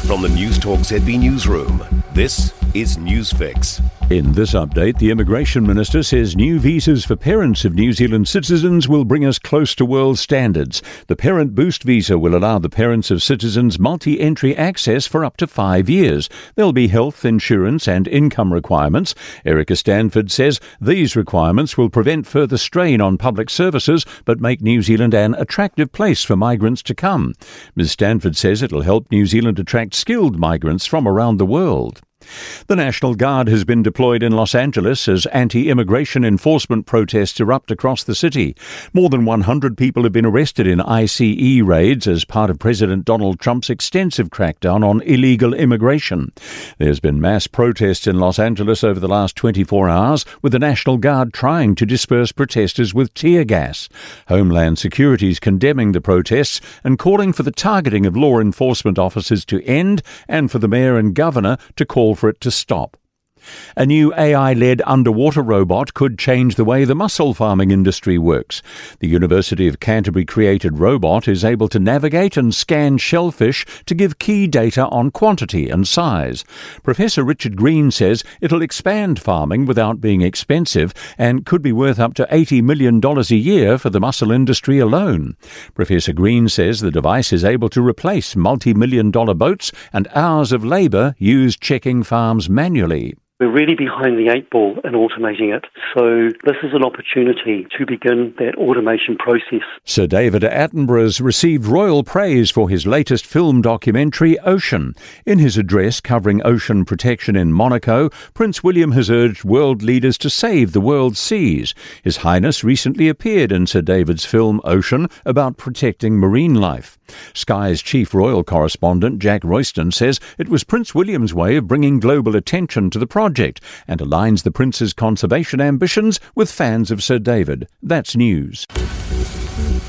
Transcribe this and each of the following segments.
From the Newstalk ZB newsroom, this is Newsfix. In this update, the Immigration Minister says new visas for parents of New Zealand citizens will bring us close to world standards. The Parent Boost visa will allow the parents of citizens multi-entry access for up to 5 years. There'll be health, insurance and income requirements. Erica Stanford says these requirements will prevent further strain on public services but make New Zealand an attractive place for migrants to come. Ms Stanford says it'll help New Zealand attract skilled migrants from around the world. The National Guard has been deployed in Los Angeles as anti-immigration enforcement protests erupt across the city. More than 100 people have been arrested in ICE raids as part of President Donald Trump's extensive crackdown on illegal immigration. There's been mass protests in Los Angeles over the last 24 hours, with the National Guard trying to disperse protesters with tear gas. Homeland Security is condemning the protests and calling for the targeting of law enforcement officers to end and for the mayor and governor to call for it to stop. A new AI-led underwater robot could change the way the mussel farming industry works. The University of Canterbury-created robot is able to navigate and scan shellfish to give key data on quantity and size. Professor Richard Green says it'll expand farming without being expensive and could be worth up to $80 million a year for the mussel industry alone. Professor Green says the device is able to replace multi-million-dollar boats and hours of labour used checking farms manually. We're really behind the eight ball in automating it, so this is an opportunity to begin that automation process. Sir David Attenborough's received royal praise for his latest film documentary, Ocean. In his address covering ocean protection in Monaco, Prince William has urged world leaders to save the world's seas. His Highness recently appeared in Sir David's film Ocean about protecting marine life. Sky's chief royal correspondent, Jack Royston, says it was Prince William's way of bringing global attention to the project and aligns the Prince's conservation ambitions with fans of Sir David. That's news.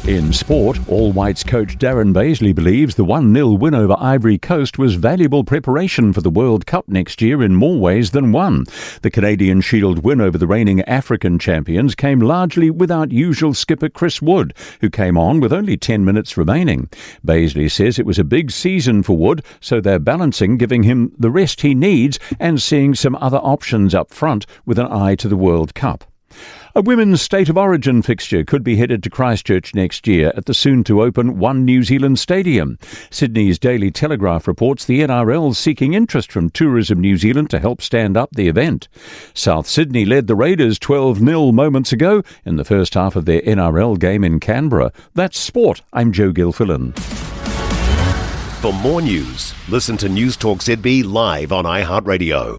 In sport, All Whites coach Darren Baisley believes the 1-0 win over Ivory Coast was valuable preparation for the World Cup next year in more ways than one. The Canadian Shield win over the reigning African champions came largely without usual skipper Chris Wood, who came on with only 10 minutes remaining. Baisley says it was a big season for Wood, so they're balancing giving him the rest he needs and seeing some other options up front with an eye to the World Cup. A women's State of Origin fixture could be headed to Christchurch next year at the soon-to-open One New Zealand Stadium. Sydney's Daily Telegraph reports the NRL seeking interest from Tourism New Zealand to help stand up the event. South Sydney led the Raiders 12-0 moments ago in the first half of their NRL game in Canberra. That's sport. I'm Joe Gilfillan. For more news, listen to Newstalk ZB live on iHeartRadio.